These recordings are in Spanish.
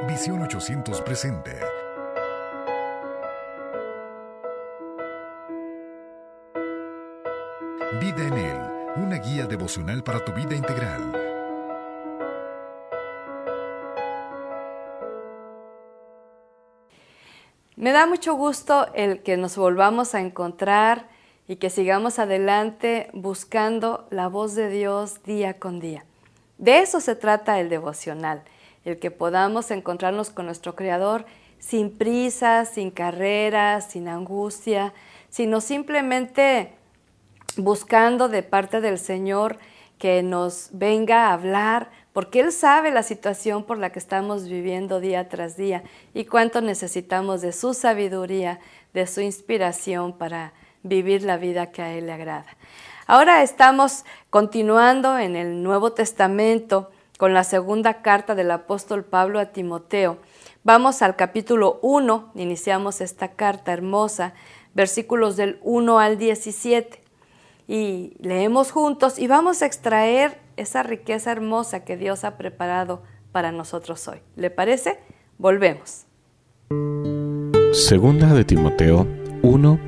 Visión 800 presenta Vida en Él, una guía devocional para tu vida integral. Me da mucho gusto el que nos volvamos a encontrar y que sigamos adelante buscando la voz de Dios día con día. De eso se trata el devocional, el que podamos encontrarnos con nuestro Creador sin prisa, sin carreras, sin angustia, sino simplemente buscando de parte del Señor que nos venga a hablar, porque Él sabe la situación por la que estamos viviendo día tras día y cuánto necesitamos de su sabiduría, de su inspiración para vivir la vida que a Él le agrada. Ahora estamos continuando en el Nuevo Testamento con la segunda carta del apóstol Pablo a Timoteo. Vamos al capítulo 1, iniciamos esta carta hermosa, versículos del 1 al 17. Y leemos juntos y vamos a extraer esa riqueza hermosa que Dios ha preparado para nosotros hoy. ¿Le parece? Volvemos. Segunda de Timoteo 1.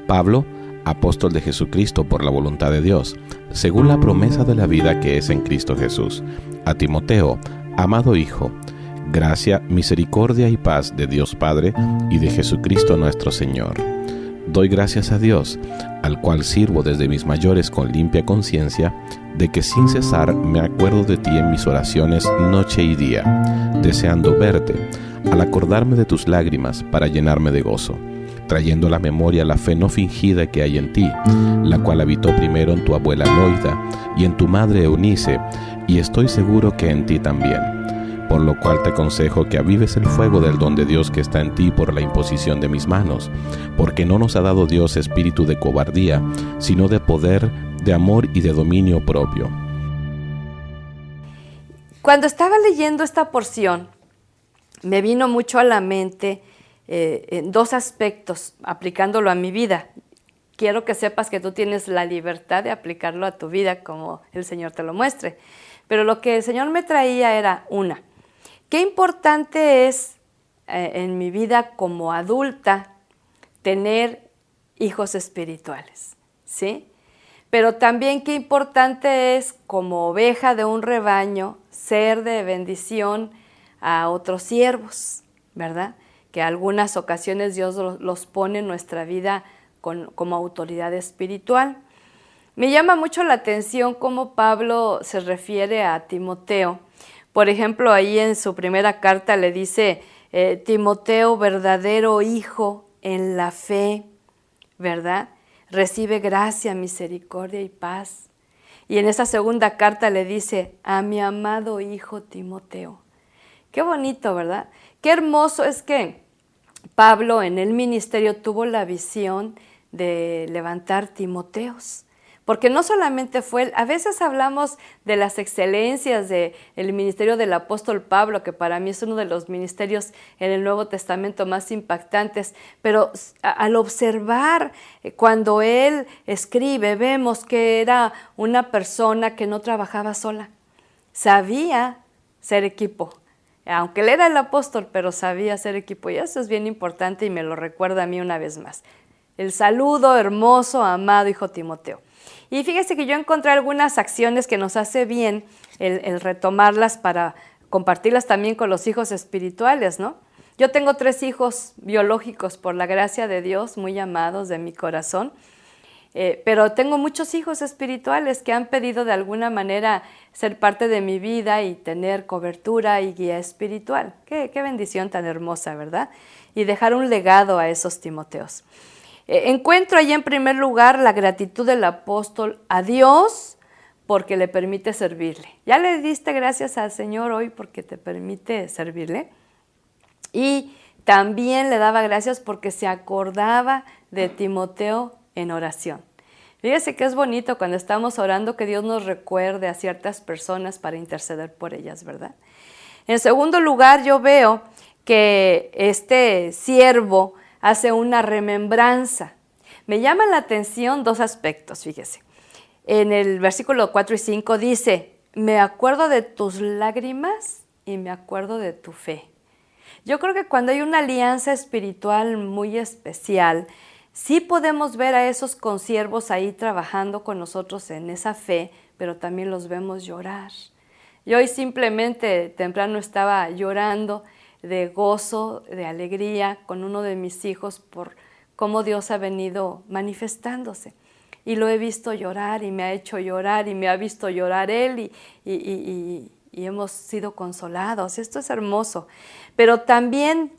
Pablo, apóstol de Jesucristo por la voluntad de Dios, según la promesa de la vida que es en Cristo Jesús. A Timoteo, amado hijo, gracia, misericordia y paz de Dios Padre y de Jesucristo nuestro Señor. Doy gracias a Dios, al cual sirvo desde mis mayores con limpia conciencia, de que sin cesar me acuerdo de ti en mis oraciones noche y día, deseando verte, al acordarme de tus lágrimas para llenarme de gozo, trayendo a la memoria la fe no fingida que hay en ti, la cual habitó primero en tu abuela Loida y en tu madre Eunice, y estoy seguro que en ti también. Por lo cual te aconsejo que avives el fuego del don de Dios que está en ti por la imposición de mis manos, porque no nos ha dado Dios espíritu de cobardía, sino de poder, de amor y de dominio propio. Cuando estaba leyendo esta porción, me vino mucho a la mente en dos aspectos, aplicándolo a mi vida. Quiero que sepas que tú tienes la libertad de aplicarlo a tu vida como el Señor te lo muestre. Pero lo que el Señor me traía era qué importante es en mi vida como adulta tener hijos espirituales, ¿sí? Pero también qué importante es como oveja de un rebaño ser de bendición a otros siervos, ¿verdad? Que algunas ocasiones Dios los pone en nuestra vida como autoridad espiritual. Me llama mucho la atención cómo Pablo se refiere a Timoteo. Por ejemplo, ahí en su primera carta le dice, Timoteo, verdadero hijo en la fe, ¿verdad? Recibe gracia, misericordia y paz. Y en esa segunda carta le dice, a mi amado hijo Timoteo. Qué bonito, ¿verdad? Qué hermoso es que Pablo en el ministerio tuvo la visión de levantar Timoteos. Porque no solamente fue él, a veces hablamos de las excelencias del ministerio del apóstol Pablo, que para mí es uno de los ministerios en el Nuevo Testamento más impactantes, pero al observar cuando él escribe, vemos que era una persona que no trabajaba sola, sabía ser equipo. Aunque él era el apóstol, pero sabía ser equipo, y eso es bien importante y me lo recuerda a mí una vez más. El saludo hermoso, amado hijo Timoteo. Y fíjese que yo encontré algunas acciones que nos hace bien el retomarlas para compartirlas también con los hijos espirituales, ¿no? Yo tengo 3 hijos biológicos por la gracia de Dios, muy amados de mi corazón, pero tengo muchos hijos espirituales que han pedido de alguna manera ser parte de mi vida y tener cobertura y guía espiritual. Qué bendición tan hermosa, ¿verdad? Y dejar un legado a esos Timoteos. Encuentro allí en primer lugar la gratitud del apóstol a Dios porque le permite servirle. ¿Ya le diste gracias al Señor hoy porque te permite servirle? Y también le daba gracias porque se acordaba de Timoteo en oración. Fíjese que es bonito cuando estamos orando que Dios nos recuerde a ciertas personas para interceder por ellas, ¿verdad? En segundo lugar, yo veo que este siervo hace una remembranza. Me llaman la atención 2 aspectos, fíjese. En el versículo 4 y 5 dice, me acuerdo de tus lágrimas y me acuerdo de tu fe. Yo creo que cuando hay una alianza espiritual muy especial, sí podemos ver a esos consiervos ahí trabajando con nosotros en esa fe, pero también los vemos llorar. Yo hoy simplemente temprano estaba llorando de gozo, de alegría con uno de mis hijos por cómo Dios ha venido manifestándose. Y lo he visto llorar y me ha hecho llorar y me ha visto llorar él y hemos sido consolados. Esto es hermoso. Pero también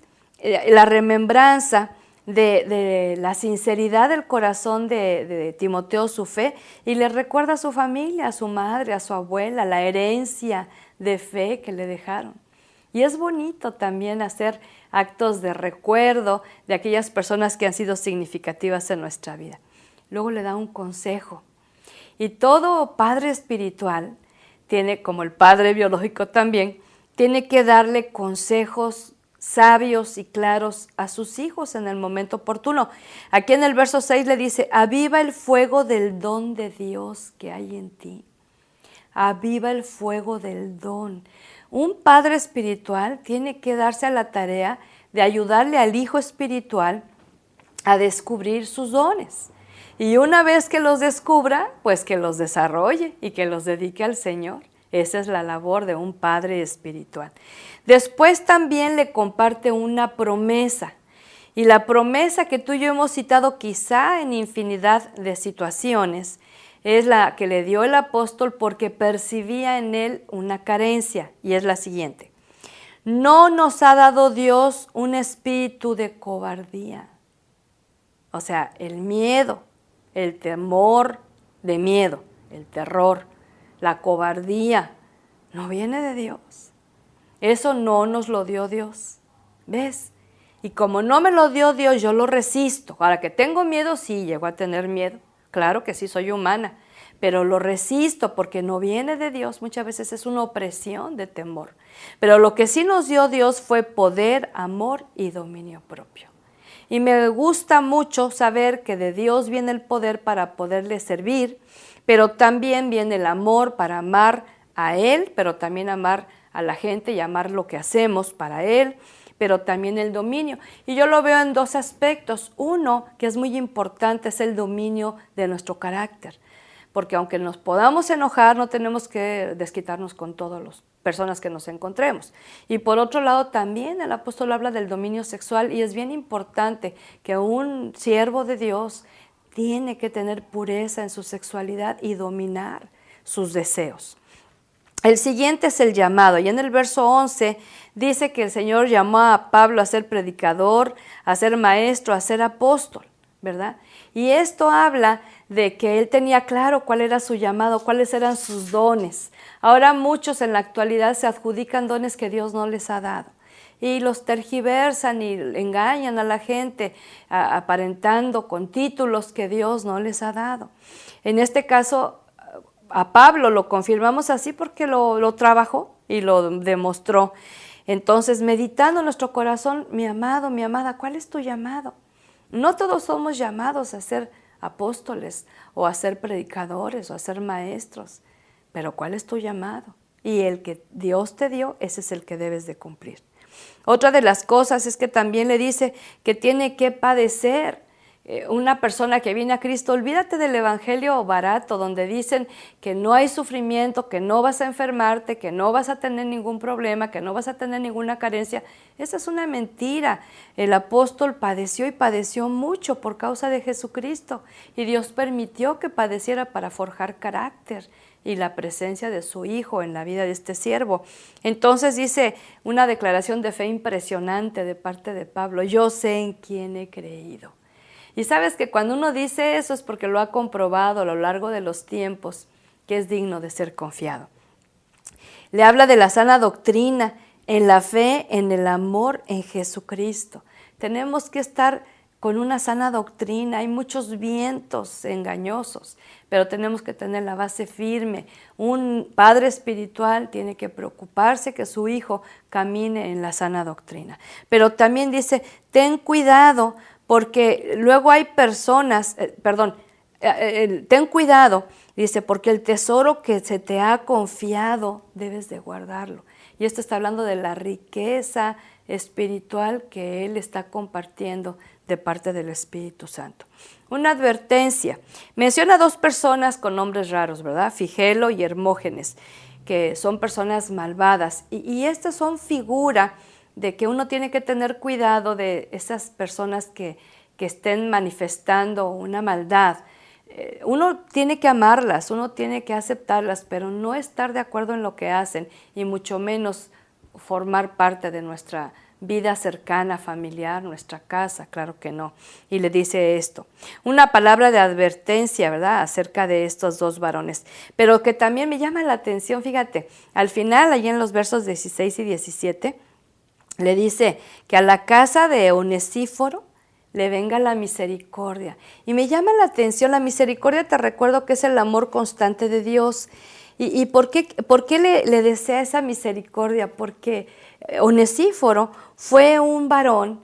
la remembranza de la sinceridad del corazón de Timoteo, su fe, y le recuerda a su familia, a su madre, a su abuela, la herencia de fe que le dejaron. Y es bonito también hacer actos de recuerdo de aquellas personas que han sido significativas en nuestra vida. Luego le da un consejo. Y todo padre espiritual tiene, como el padre biológico también, tiene que darle consejos sabios y claros a sus hijos en el momento oportuno. Aquí en el verso 6 le dice, aviva el fuego del don de Dios que hay en ti. Aviva el fuego del don. Un padre espiritual tiene que darse a la tarea de ayudarle al hijo espiritual a descubrir sus dones. Y una vez que los descubra, pues que los desarrolle y que los dedique al Señor. Esa es la labor de un padre espiritual. Después también le comparte una promesa. Y la promesa que tú y yo hemos citado quizá en infinidad de situaciones es la que le dio el apóstol porque percibía en él una carencia. Y es la siguiente. No nos ha dado Dios un espíritu de cobardía. O sea, el miedo, el temor de miedo, el terror, la cobardía, no viene de Dios. Eso no nos lo dio Dios. ¿Ves? Y como no me lo dio Dios, yo lo resisto. Ahora que tengo miedo, sí, llego a tener miedo. Claro que sí, soy humana, pero lo resisto porque no viene de Dios. Muchas veces es una opresión de temor. Pero lo que sí nos dio Dios fue poder, amor y dominio propio. Y me gusta mucho saber que de Dios viene el poder para poderle servir, pero también viene el amor para amar a Él, pero también amar a la gente y amar lo que hacemos para Él, pero también el dominio. Y yo lo veo en dos aspectos. Uno, que es muy importante, es el dominio de nuestro carácter. Porque aunque nos podamos enojar, no tenemos que desquitarnos con todas las personas que nos encontremos. Y por otro lado, también el apóstol habla del dominio sexual y es bien importante que un siervo de Dios tiene que tener pureza en su sexualidad y dominar sus deseos. El siguiente es el llamado, y en el verso 11 dice que el Señor llamó a Pablo a ser predicador, a ser maestro, a ser apóstol, ¿verdad? Y esto habla de que él tenía claro cuál era su llamado, cuáles eran sus dones. Ahora muchos en la actualidad se adjudican dones que Dios no les ha dado y los tergiversan y engañan a la gente aparentando con títulos que Dios no les ha dado. En este caso, a Pablo lo confirmamos así porque lo trabajó y lo demostró. Entonces, meditando en nuestro corazón, mi amado, mi amada, ¿cuál es tu llamado? No todos somos llamados a ser apóstoles o a ser predicadores o a ser maestros, pero ¿cuál es tu llamado? Y el que Dios te dio, ese es el que debes de cumplir. Otra de las cosas es que también le dice que tiene que padecer. Una persona que viene a Cristo, olvídate del evangelio barato donde dicen que no hay sufrimiento, que no vas a enfermarte, que no vas a tener ningún problema, que no vas a tener ninguna carencia. Esa es una mentira. El apóstol padeció y padeció mucho por causa de Jesucristo y Dios permitió que padeciera para forjar carácter y la presencia de su Hijo en la vida de este siervo. Entonces dice una declaración de fe impresionante de parte de Pablo: yo sé en quién he creído. Y sabes que cuando uno dice eso es porque lo ha comprobado a lo largo de los tiempos, que es digno de ser confiado. Le habla de la sana doctrina, en la fe, en el amor, en Jesucristo. Tenemos que estar con una sana doctrina. Hay muchos vientos engañosos, pero tenemos que tener la base firme. Un padre espiritual tiene que preocuparse que su hijo camine en la sana doctrina. Pero también dice, ten cuidado, porque luego hay personas, ten cuidado, dice, porque el tesoro que se te ha confiado debes de guardarlo. Y esto está hablando de la riqueza espiritual que Él está compartiendo de parte del Espíritu Santo. Una advertencia. Menciona 2 personas con nombres raros, ¿verdad? Figelo y Hermógenes, que son personas malvadas. Y estas son figura de que uno tiene que tener cuidado de esas personas que estén manifestando una maldad. Uno tiene que amarlas, uno tiene que aceptarlas, pero no estar de acuerdo en lo que hacen y mucho menos formar parte de nuestra vida cercana, familiar, nuestra casa, claro que no. Y le dice esto, una palabra de advertencia, ¿verdad?, acerca de estos 2 varones, pero que también me llama la atención, fíjate, al final, allí en los versos 16 y 17, le dice que a la casa de Onesíforo le venga la misericordia. Y me llama la atención, la misericordia, te recuerdo que es el amor constante de Dios. ¿Y por qué le desea esa misericordia? Porque Onesíforo fue un varón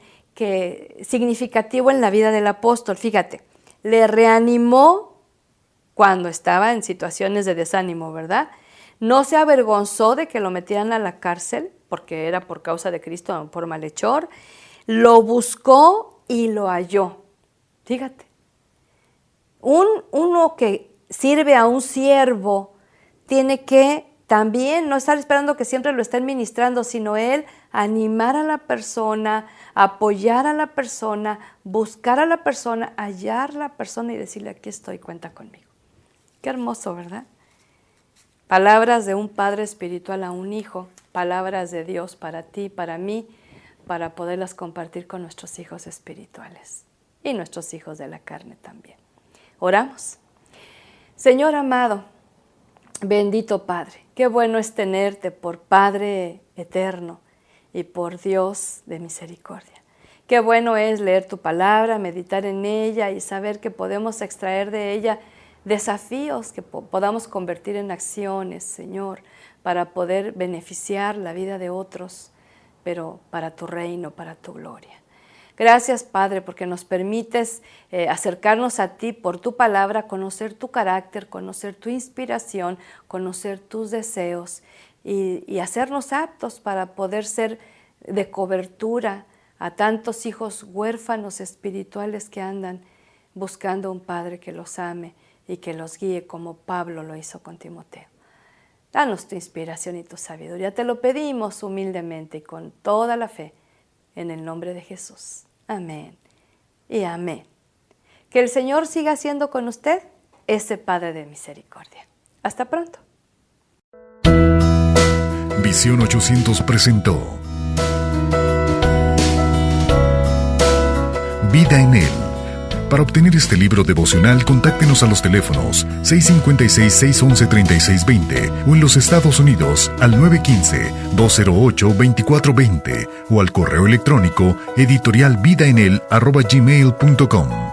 significativo en la vida del apóstol. Fíjate, le reanimó cuando estaba en situaciones de desánimo, ¿verdad? No se avergonzó de que lo metieran a la cárcel, porque era por causa de Cristo, por malhechor. Lo buscó y lo halló. Fíjate, uno que sirve a un siervo tiene que también no estar esperando que siempre lo estén ministrando, sino él animar a la persona, apoyar a la persona, buscar a la persona, hallar a la persona y decirle, aquí estoy, cuenta conmigo. Qué hermoso, ¿verdad? Palabras de un padre espiritual a un hijo, palabras de Dios para ti, para mí, para poderlas compartir con nuestros hijos espirituales y nuestros hijos de la carne también. Oramos. Señor amado, bendito Padre, qué bueno es tenerte por Padre eterno y por Dios de misericordia. Qué bueno es leer tu palabra, meditar en ella y saber que podemos extraer de ella desafíos que podamos convertir en acciones, Señor, para poder beneficiar la vida de otros, pero para tu reino, para tu gloria. Gracias, Padre, porque nos permites acercarnos a ti por tu palabra, conocer tu carácter, conocer tu inspiración, conocer tus deseos y hacernos aptos para poder ser de cobertura a tantos hijos huérfanos espirituales que andan buscando un Padre que los ame y que los guíe como Pablo lo hizo con Timoteo. Danos tu inspiración y tu sabiduría. Te lo pedimos humildemente y con toda la fe, en el nombre de Jesús. Amén y amén. Que el Señor siga siendo con usted ese Padre de misericordia. Hasta pronto. Visión 800 presentó Vida en Él. Para obtener este libro devocional, contáctenos a los teléfonos 656-611-3620 o en los Estados Unidos al 915-208-2420 o al correo electrónico editorialvidaenel@gmail.com.